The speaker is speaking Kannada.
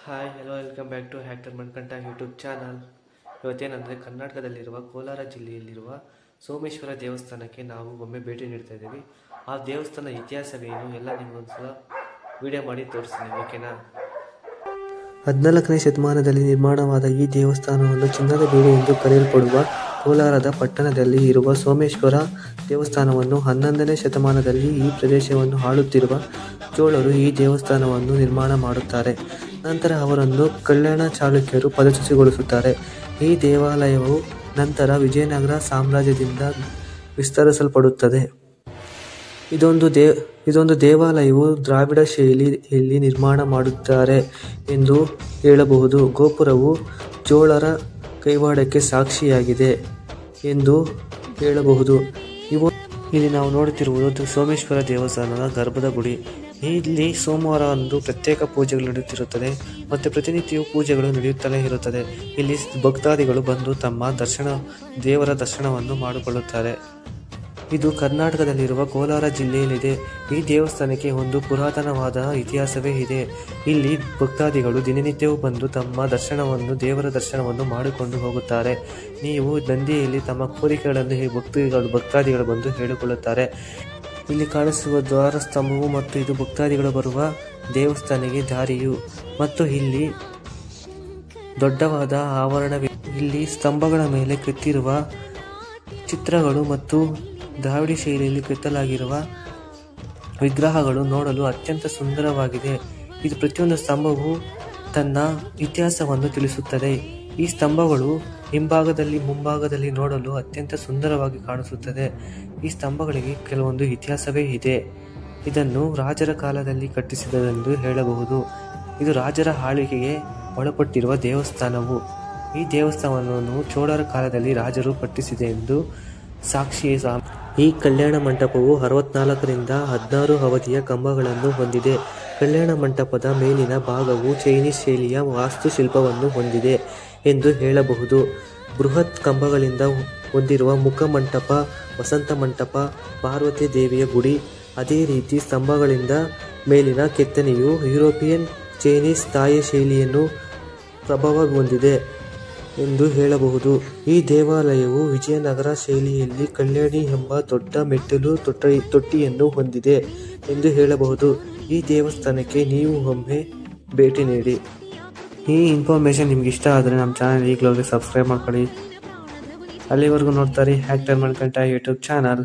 Hi hello welcome back to Hector Manikantha YouTube channel. ಇವತ್ತೇನೆಂದರೆ ಕರ್ನಾಟಕದಲ್ಲಿರುವ ಕೋಲಾರ ಜಿಲ್ಲೆಯಲ್ಲಿರುವ ಸೋಮೇಶ್ವರ ದೇವಸ್ಥಾನಕ್ಕೆ ನಾವು ಒಮ್ಮೆ ಭೇಟಿ ನೀಡ್ತಾ ಇದ್ದೀವಿ. ಆ ದೇವಸ್ಥಾನ ಇತಿಹಾಸವೇನು ಎಲ್ಲ ನಿಮಗೊಂದ್ಸಲ ವಿಡಿಯೋ ಮಾಡಿ ತೋರಿಸ್ತೀನಿ, ಓಕೆನಾ? 14ನೇ ಶತಮಾನದಲ್ಲಿ ನಿರ್ಮಾಣವಾದ ಈ ದೇವಸ್ಥಾನವನ್ನು ಚಿನ್ನದ ಬೀಡು ಎಂದು ಕರೆಯಲ್ಪಡುವ ಕೋಲಾರದ ಪಟ್ಟಣದಲ್ಲಿ ಇರುವ ಸೋಮೇಶ್ವರ ದೇವಸ್ಥಾನವನ್ನು 11ನೇ ಶತಮಾನದಲ್ಲಿ ಈ ಪ್ರದೇಶವನ್ನು ಆಳುತ್ತಿರುವ ಚೋಳರು ಈ ದೇವಸ್ಥಾನವನ್ನು ನಿರ್ಮಾಣ ಮಾಡುತ್ತಾರೆ. ನಂತರ ಅವರನ್ನು ಕಲ್ಯಾಣ ಚಾಲುಕ್ಯರು ಪದಚ್ಯುತಗೊಳಿಸುತ್ತಾರೆ. ಈ ದೇವಾಲಯವು ನಂತರ ವಿಜಯನಗರ ಸಾಮ್ರಾಜ್ಯದಿಂದ ವಿಸ್ತರಿಸಲ್ಪಡುತ್ತದೆ. ಇದೊಂದು ದೇವಾಲಯವು ದ್ರಾವಿಡ ಶೈಲಿಯಲ್ಲಿ ನಿರ್ಮಾಣ ಮಾಡುತ್ತಾರೆ ಎಂದು ಹೇಳಬಹುದು. ಗೋಪುರವು ಚೋಳರ ಕೈವಾಡಕ್ಕೆ ಸಾಕ್ಷಿಯಾಗಿದೆ ಎಂದು ಹೇಳಬಹುದು. ಇಲ್ಲಿ ನಾವು ನೋಡುತ್ತಿರುವುದು ಸೋಮೇಶ್ವರ ದೇವಸ್ಥಾನದ ಗರ್ಭದ ಗುಡಿ. ಇಲ್ಲಿ ಸೋಮವಾರದಂದು ಪ್ರತ್ಯೇಕ ಪೂಜೆಗಳು ನಡೆಯುತ್ತಿರುತ್ತದೆ ಮತ್ತು ಪ್ರತಿನಿತ್ಯವೂ ಪೂಜೆಗಳು ನಡೆಯುತ್ತಲೇ ಇರುತ್ತದೆ. ಇಲ್ಲಿ ಭಕ್ತಾದಿಗಳು ಬಂದು ತಮ್ಮ ದೇವರ ದರ್ಶನವನ್ನು ಮಾಡಿಕೊಳ್ಳುತ್ತಾರೆ. ಇದು ಕರ್ನಾಟಕದಲ್ಲಿರುವ ಕೋಲಾರ ಜಿಲ್ಲೆಯಲ್ಲಿದೆ. ಈ ದೇವಸ್ಥಾನಕ್ಕೆ ಒಂದು ಪುರಾತನವಾದ ಇತಿಹಾಸವೇ ಇದೆ. ಇಲ್ಲಿ ಭಕ್ತಾದಿಗಳು ದಿನನಿತ್ಯವೂ ಬಂದು ತಮ್ಮ ದೇವರ ದರ್ಶನವನ್ನು ಮಾಡಿಕೊಂಡು ಹೋಗುತ್ತಾರೆ. ನೀವು ನಂದಿಯಲ್ಲಿ ತಮ್ಮ ಕೋರಿಕೆಗಳನ್ನು ಭಕ್ತಾದಿಗಳು ಬಂದು ಹೇಳಿಕೊಳ್ಳುತ್ತಾರೆ. ಇಲ್ಲಿ ಕಾಣಿಸುವ ದ್ವಾರ ಸ್ತಂಭವು ಮತ್ತು ಇದು ಭಕ್ತಾದಿಗಳು ಬರುವ ದೇವಸ್ಥಾನಕ್ಕೆ ದಾರಿಯು ಮತ್ತು ಇಲ್ಲಿ ದೊಡ್ಡವಾದ ಆವರಣವಿದೆ. ಇಲ್ಲಿ ಸ್ತಂಭಗಳ ಮೇಲೆ ಕೆತ್ತಿರುವ ಚಿತ್ರಗಳು ಮತ್ತು ದ್ರಾವಿಡ ಶೈಲಿಯಲ್ಲಿ ಕೆತ್ತಲಾಗಿರುವ ವಿಗ್ರಹಗಳು ನೋಡಲು ಅತ್ಯಂತ ಸುಂದರವಾಗಿದೆ. ಇದು ಪ್ರತಿಯೊಂದು ಸ್ತಂಭವು ತನ್ನ ಇತಿಹಾಸವನ್ನು ತಿಳಿಸುತ್ತದೆ. ಈ ಸ್ತಂಭಗಳು ಮುಂಭಾಗದಲ್ಲಿ ನೋಡಲು ಅತ್ಯಂತ ಸುಂದರವಾಗಿ ಕಾಣಿಸುತ್ತದೆ. ಈ ಸ್ತಂಭಗಳಿಗೆ ಕೆಲವೊಂದು ಇತಿಹಾಸವೇ ಇದೆ. ಇದನ್ನು ರಾಜರ ಕಾಲದಲ್ಲಿ ಕಟ್ಟಿಸಿದರೆಂದು ಹೇಳಬಹುದು. ಇದು ರಾಜರ ಆಳ್ವಿಕೆಗೆ ಒಳಪಟ್ಟಿರುವ ದೇವಸ್ಥಾನವು. ಈ ದೇವಸ್ಥಾನವನ್ನು ಚೋಳರ ಕಾಲದಲ್ಲಿ ರಾಜರು ಕಟ್ಟಿಸಿದೆ ಎಂದು ಸಾಕ್ಷಿ. ಈ ಕಲ್ಯಾಣ ಮಂಟಪವು 64ರಿಂದ 16 ಅವಧಿಯ ಕಂಬಗಳನ್ನು ಹೊಂದಿದೆ. ಕಲ್ಯಾಣ ಮಂಟಪದ ಮೇಲಿನ ಭಾಗವು ಚೈನೀಸ್ ಶೈಲಿಯ ವಾಸ್ತುಶಿಲ್ಪವನ್ನು ಹೊಂದಿದೆ ಎಂದು ಹೇಳಬಹುದು. ಬೃಹತ್ ಕಂಬಗಳಿಂದ ಹೊಂದಿರುವ ಮುಖಮಂಟಪ, ವಸಂತ ಮಂಟಪ, ಪಾರ್ವತಿ ದೇವಿಯ ಗುಡಿ, ಅದೇ ರೀತಿ ಸ್ತಂಭಗಳಿಂದ ಮೇಲಿನ ಕೆತ್ತನೆಯು ಯುರೋಪಿಯನ್, ಚೈನೀಸ್, ತಾಯಿ ಶೈಲಿಯನ್ನು ಪ್ರಭಾವ ಹೊಂದಿದೆ ಎಂದು ಹೇಳಬಹುದು. ಈ ದೇವಾಲಯವು ವಿಜಯನಗರ ಶೈಲಿಯಲ್ಲಿ ಕಲ್ಯಾಣಿ ಎಂಬ ದೊಡ್ಡ ಮೆಟ್ಟಿಲು ತೊಟ್ಟಿಯನ್ನು ಹೊಂದಿದೆ ಎಂದು ಹೇಳಬಹುದು. ಈ ದೇವಸ್ಥಾನಕ್ಕೆ ನೀವು ಒಮ್ಮೆ ಭೇಟಿ ನೀಡಿ. ಈ ಇನ್ಫಾರ್ಮೇಷನ್ ನಿಮ್ಗೆ ಇಷ್ಟ ಆದರೆ ನಮ್ಮ ಚಾನಲ್ ಈಗಲೂ ಸಬ್ಸ್ಕ್ರೈಬ್ ಮಾಡ್ಕೊಳ್ಳಿ. ಅಲ್ಲಿವರೆಗೂ ನೋಡ್ತಾರೆ ಹ್ಯಾಕ್ಟರ್ ಮಣ್ಕಂಠ ಯೂಟ್ಯೂಬ್ ಚಾನಲ್.